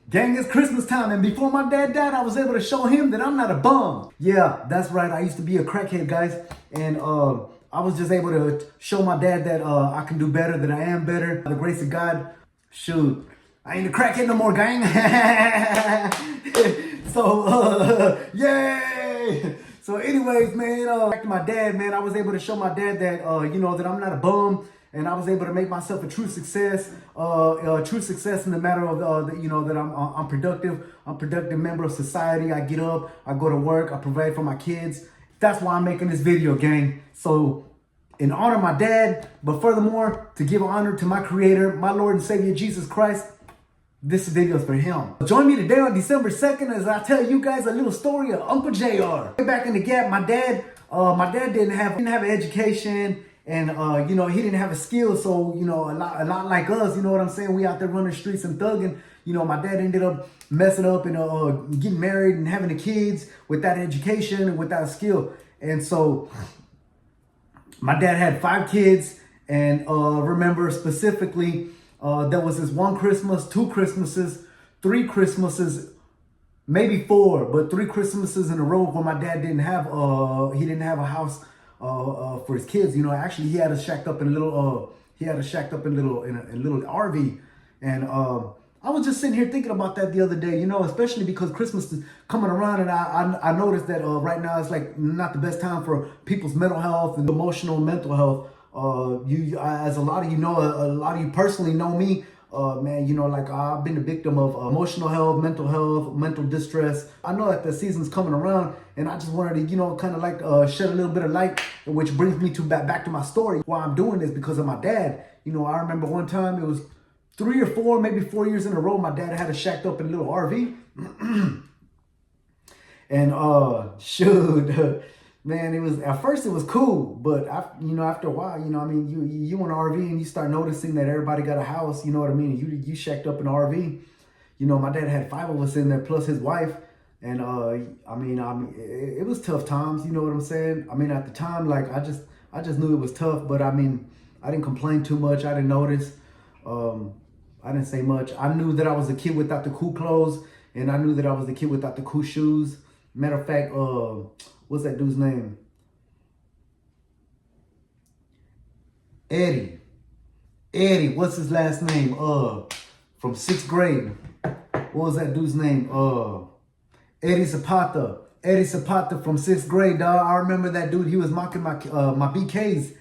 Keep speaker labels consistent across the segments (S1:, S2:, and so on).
S1: Gang, it's Christmas time, and before my dad died, I was able to show him that I'm not a bum. Yeah, that's right. I used to be a crackhead, guys, and I was just able to show my dad that I can do better, that I am better. By the grace of God, shoot, I ain't a crackhead no more, gang. So, yay! So, anyways, man, back to my dad, man. I was able to show my dad that that I'm not a bum. And I was able to make myself a true success in the matter of that I'm productive. I'm a productive member of society. I get up, I go to work, I provide for my kids. That's why I'm making this video, gang. So, in honor of my dad, but furthermore, to give honor to my Creator, my Lord and Savior Jesus Christ, this video is for him. Join me today on December 2nd as I tell you guys a little story of Uncle JR. Way back in the gap, my dad didn't have an education. And, he didn't have a skill. So, a lot like us, you know what I'm saying? We out there running the streets and thugging. My dad ended up messing up and getting married and having the kids without education and without skill. And so my dad had 5 kids. And remember specifically, there was this one Christmas, 2 Christmases, 3 Christmases, maybe 4, but 3 Christmases in a row where my dad didn't have a house for his kids. Actually he had us shacked up in a little RV. And I was just sitting here thinking about that the other day, especially because Christmas is coming around, and I noticed that right now it's like not the best time for people's mental health and emotional and mental health. As a lot of you personally know me, man, I've been a victim of emotional health, mental distress. I know that the season's coming around, and I just wanted to, kind of like shed a little bit of light, which brings me to back to my story. Why I'm doing this, because of my dad. I remember one time, it was 3 or 4, maybe 4 years in a row, my dad had us shacked up in a little RV. And shoot, man, at first it was cool, but after a while, you in an RV and you start noticing that everybody got a house, you know what I mean? And you shacked up in an RV. My dad had 5 of us in there plus his wife, and it was tough times. You know what I'm saying? At the time, like I just knew it was tough, but I didn't complain too much. I didn't notice. I didn't say much. I knew that I was a kid without the cool clothes, and I knew that I was the kid without the cool shoes. Matter of fact, what's that dude's name? Eddie, what's his last name? From 6th grade. What was that dude's name? Eddie Zapata. Eddie Zapata from 6th grade, dog. I remember that dude. He was mocking my BKs.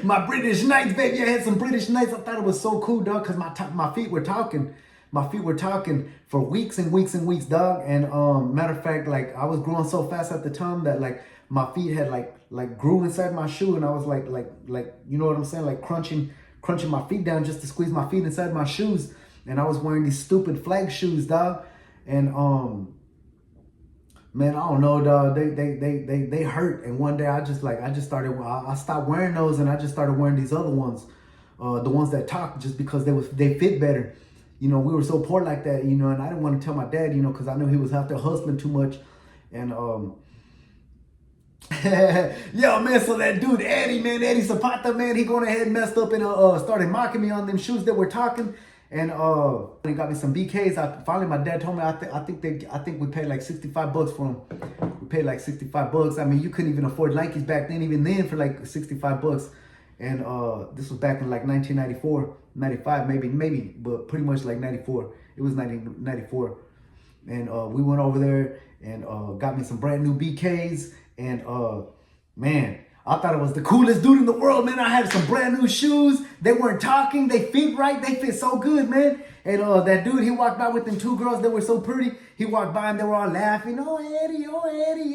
S1: My British Knights, baby. I had some British Knights. I thought it was so cool, dog, because my feet were talking. My feet were talking for weeks and weeks and weeks, dog. And matter of fact, like I was growing so fast at the time that like my feet had like grew inside my shoe, and I was like you know what I'm saying, like crunching my feet down just to squeeze my feet inside my shoes. And I was wearing these stupid flag shoes, dog. And man, I don't know, dog. They hurt. And one day I stopped wearing those, and I just started wearing these other ones, the ones that talk, just because they fit better. We were so poor like that, and I didn't want to tell my dad, because I knew he was out there hustling too much. And yo, man, so that dude Eddie Zapata, man, he going ahead and messed up and started mocking me on them shoes that were talking. And he got me some BKs. Finally, my dad told me I think we paid like $65 for them. We paid like $65. You couldn't even afford Nikes back then, even then, for like $65. And this was back in like 1994, 95, maybe, but pretty much like 94. It was 1994. And we went over there and got me some brand new BKs. And man, I thought it was the coolest dude in the world, man. I had some brand new shoes. They weren't talking. They fit right. They fit so good, man. And that dude, he walked by with them 2 girls that were so pretty. He walked by and they were all laughing. Oh, Eddie,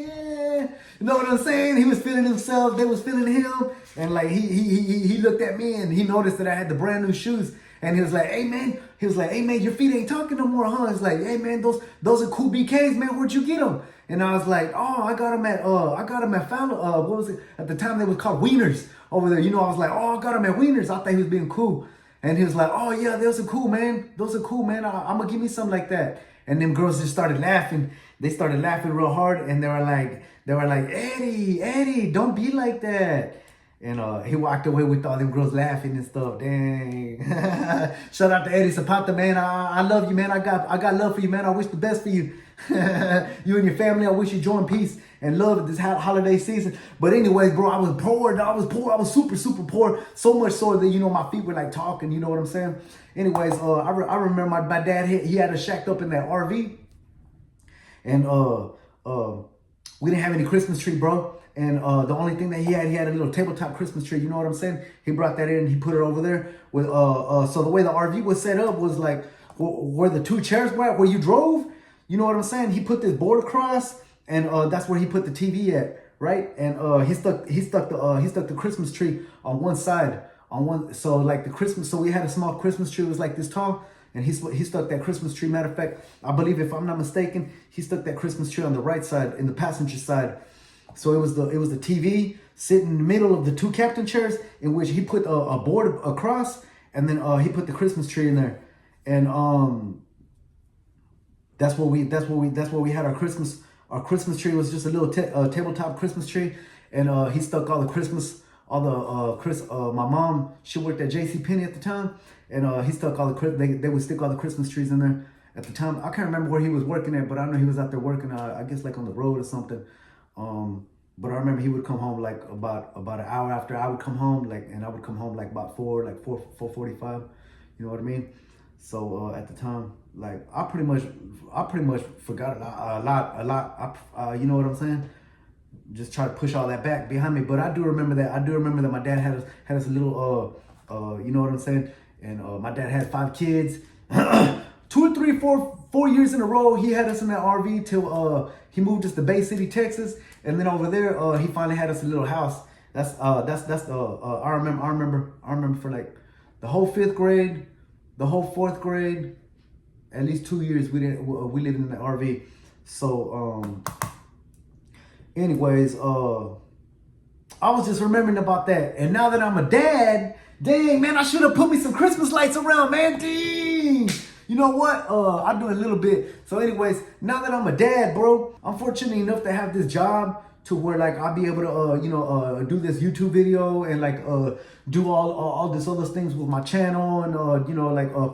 S1: yeah. You know what I'm saying? He was feeling himself. They was feeling him. And like he looked at me and he noticed that I had the brand new shoes. And he was like, hey, man. Your feet ain't talking no more, huh? He's like, hey, man, those are cool BKs, man. Where'd you get them? And I was like, oh, I got them at Fowler. What was it? At the time, they was called Wieners over there. I was like, oh, I got them at Wieners. I thought he was being cool. And he was like, oh, yeah, those are cool, man. I'm going to give me something like that. And them girls just started laughing. They started laughing real hard. And they were like, Eddie, don't be like that. And he walked away with all them girls laughing and stuff. Dang. Shout out to Eddie Zapata, man. I love you, man. I got love for you, man. I wish the best for you. You and your family. I wish you joy and peace and love this holiday season. But anyways, bro, I was poor. I was super, super poor. So much so that, my feet were like talking. You know what I'm saying? Anyways, I remember my dad, he had us shacked up in that RV. And we didn't have any Christmas tree, bro. And the only thing that he had a little tabletop Christmas tree. You know what I'm saying? He brought that in and he put it over there. With so the way the RV was set up was like where the two chairs were at, where you drove. You know what I'm saying? He put this board across, and that's where he put the TV at, right? And he stuck the Christmas tree on one side, so like the Christmas. So we had a small Christmas tree. It was like this tall. And he stuck that Christmas tree. Matter of fact, I believe, if I'm not mistaken, he stuck that Christmas tree on the right side, in the passenger side. So it was the TV sitting in the middle of the two captain chairs, in which he put a board across, and then he put the Christmas tree in there. And that's what we had our Christmas. Our Christmas tree was just a little tabletop Christmas tree, and he stuck all the Christmas. My mom, she worked at JCPenney at the time, and he stuck all the they would stick all the Christmas trees in there at the time. I can't remember where he was working at, but I know he was out there working, I guess like on the road or something. But I remember he would come home like about an hour after I would come home, and I would come home like about 4:45. You know what I mean? So at the time, like I pretty much forgot a lot. You know what I'm saying? Just try to push all that back behind me. But I do remember that my dad had us a little you know what I'm saying? And my dad had 5 kids. 2 or 3, 4 years in a row, he had us in that RV till he moved us to Bay City, Texas. And then over there, he finally had us a little house. That's I remember for like the whole 5th grade, the whole 4th grade, at least 2 years we lived in the RV. So anyways, I was just remembering about that. And now that I'm a dad, dang, man, I should have put me some Christmas lights around, man. Dang. You know what? I do a little bit. So anyways, now that I'm a dad, bro, I'm fortunate enough to have this job to where like I'll be able to, do this YouTube video and like do all this other things with my channel and,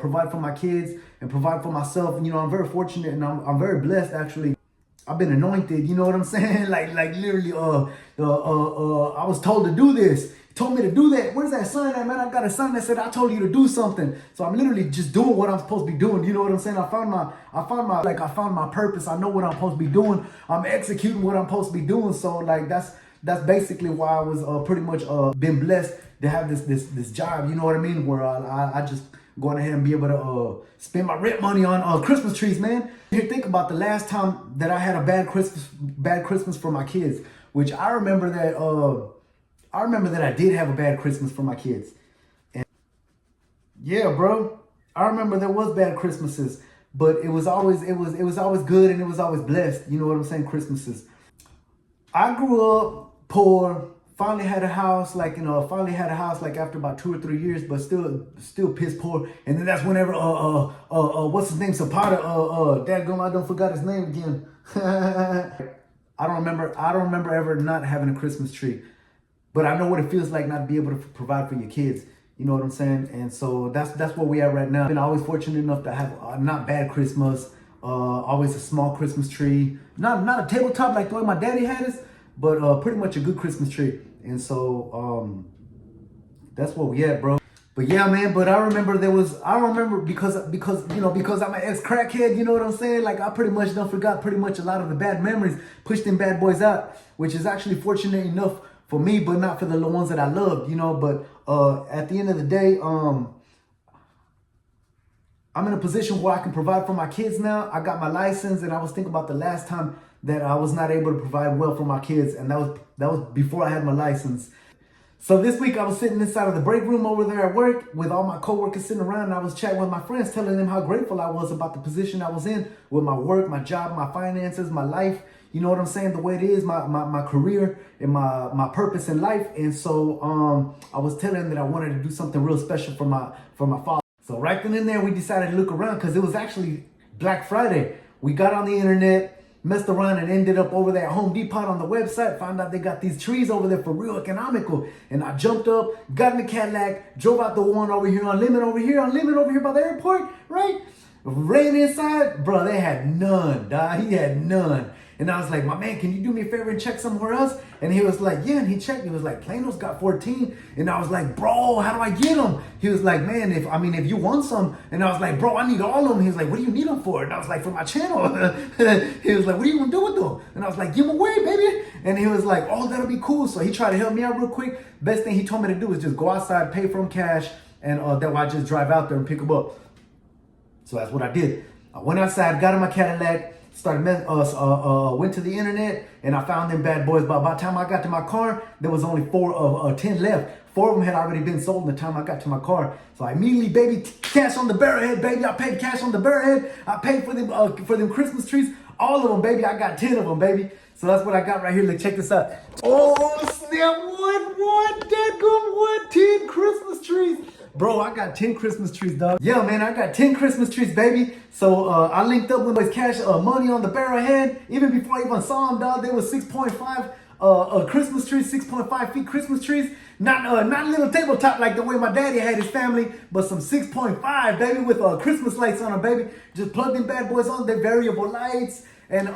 S1: provide for my kids and provide for myself. And, I'm very fortunate and I'm very blessed, actually. I've been anointed, you know what I'm saying? like literally, I was told to do this. He told me to do that. Where's that sign at, man? I got a sign that said I told you to do something. So I'm literally just doing what I'm supposed to be doing. You know what I'm saying? I found my purpose. I know what I'm supposed to be doing. I'm executing what I'm supposed to be doing. So like that's basically why I was pretty much been blessed to have this job. You know what I mean? Where I just going ahead and be able to spend my rent money on Christmas trees, man. Here, think about the last time that I had a bad Christmas for my kids, which I remember that I did have a bad Christmas for my kids. And yeah, bro, I remember there was bad Christmases, but it was always good and it was always blessed. You know what I'm saying? Christmases. I grew up poor. Finally had a house like after about 2 or 3 years, but still piss poor. And then that's whenever what's his name, Zapata, dadgum, I don't forgot his name again. I don't remember ever not having a Christmas tree, but I know what it feels like not to be able to provide for your kids. You know what I'm saying? And so that's where we are right now. I've been always fortunate enough to have a not bad Christmas, always a small Christmas tree, not a tabletop like the way my daddy had us, but pretty much a good Christmas tree. And so that's what we at, bro. But yeah, man, but I remember because I'm an ex-crackhead, you know what I'm saying? Like I pretty much forgot pretty much a lot of the bad memories, pushed them bad boys out, which is actually fortunate enough for me, but not for the ones that I loved, But at the end of the day, I'm in a position where I can provide for my kids now. I got my license, and I was thinking about the last time that I was not able to provide well for my kids, and that was before I had my license. So this week I was sitting inside of the break room over there at work with all my coworkers sitting around, and I was chatting with my friends, telling them how grateful I was about the position I was in with my work, my job, my finances, my life. You know what I'm saying? The way it is, my career and my purpose in life. And so I was telling them that I wanted to do something real special for my father. So right then and there, we decided to look around because it was actually Black Friday. We got on the internet Messed around and ended up over there at Home Depot on the website. Found out they got these trees over there for real economical. And I jumped up, got in the Cadillac, drove out the one over here on Limit over here by the airport, right? Ran inside, bro, they had none, dog. He had none. And I was like, my man, can you do me a favor and check somewhere else? And he was like, yeah, and he checked. He was like, Plano's got 14. And I was like, bro, how do I get them? He was like, man, if you want some. And I was like, bro, I need all of them. He was like, what do you need them for? And I was like, for my channel. He was like, what are you gonna do with them? And I was like, give them away, baby. And he was like, oh, that'll be cool. So he tried to help me out real quick. Best thing he told me to do was just go outside, pay for them cash, and then I just drive out there and pick them up. So that's what I did. I went outside, got in my Cadillac, went to the internet, and I found them bad boys. But by the time I got to my car, there was only 10 left. 4 of them had already been sold in the time I got to my car. So I immediately, baby, cash on the barrelhead, baby. I paid cash on the barrelhead. I paid for them Christmas trees. All of them, baby. I got 10 of them, baby. So that's what I got right here. Look, check this out. Oh, snap. What? 10 Christmas trees. Bro, I got 10 Christmas trees, dog. Yeah, man, I got 10 Christmas trees, baby. So I linked up with my cash money on the barrelhead. Even before I even saw them, dog, they were 6.5 Christmas trees, 6.5 feet Christmas trees. Not little tabletop like the way my daddy had his family, but some 6.5, baby, with Christmas lights on them, baby. Just plug them bad boys on, they're variable lights. And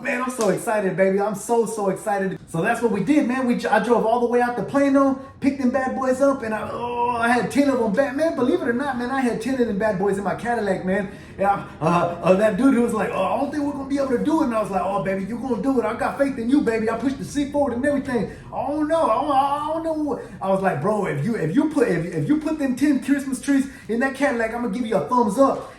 S1: man, I'm so excited, baby. I'm so excited. So that's what we did, man. I drove all the way out to Plano, picked them bad boys up, and I had 10 of them back, man. Believe it or not, man, I had 10 of them bad boys in my Cadillac, man. And that dude who was like, oh, I don't think we're gonna be able to do it. And I was like, oh, baby, you're gonna do it. I got faith in you, baby. I pushed the seat forward and everything. I don't know. I don't know. I was like, bro, if you put them 10 Christmas trees in that Cadillac, I'm gonna give you a thumbs up.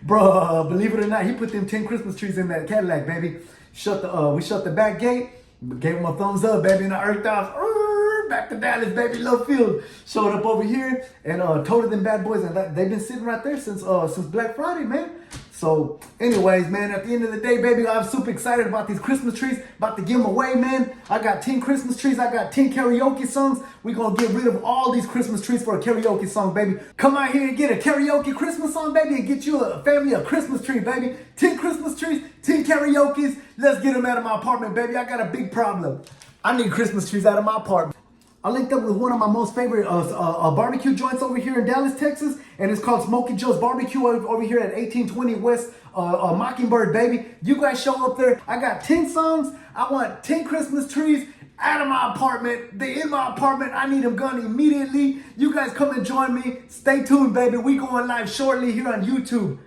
S1: Bro, believe it or not, he put them 10 Christmas trees in that Cadillac, baby. We shut the back gate, gave him a thumbs up, baby, and I earthed off. Back to Dallas, baby, Love Field. Showed up over here and toted them bad boys, and they've been sitting right there since Black Friday, man. So, anyways, man, at the end of the day, baby, I'm super excited about these Christmas trees. About to give them away, man. I got 10 Christmas trees. I got 10 karaoke songs. We're going to get rid of all these Christmas trees for a karaoke song, baby. Come out here and get a karaoke Christmas song, baby, and get you a family a Christmas tree, baby. 10 Christmas trees, 10 karaokes. Let's get them out of my apartment, baby. I got a big problem. I need Christmas trees out of my apartment. I linked up with one of my most favorite barbecue joints over here in Dallas, Texas, and it's called Smoky Joe's Barbecue over here at 1820 West Mockingbird, baby. You guys show up there. I got 10 songs. I want 10 Christmas trees out of my apartment. They in my apartment. I need them gone immediately. You guys come and join me. Stay tuned, baby. We going live shortly here on YouTube.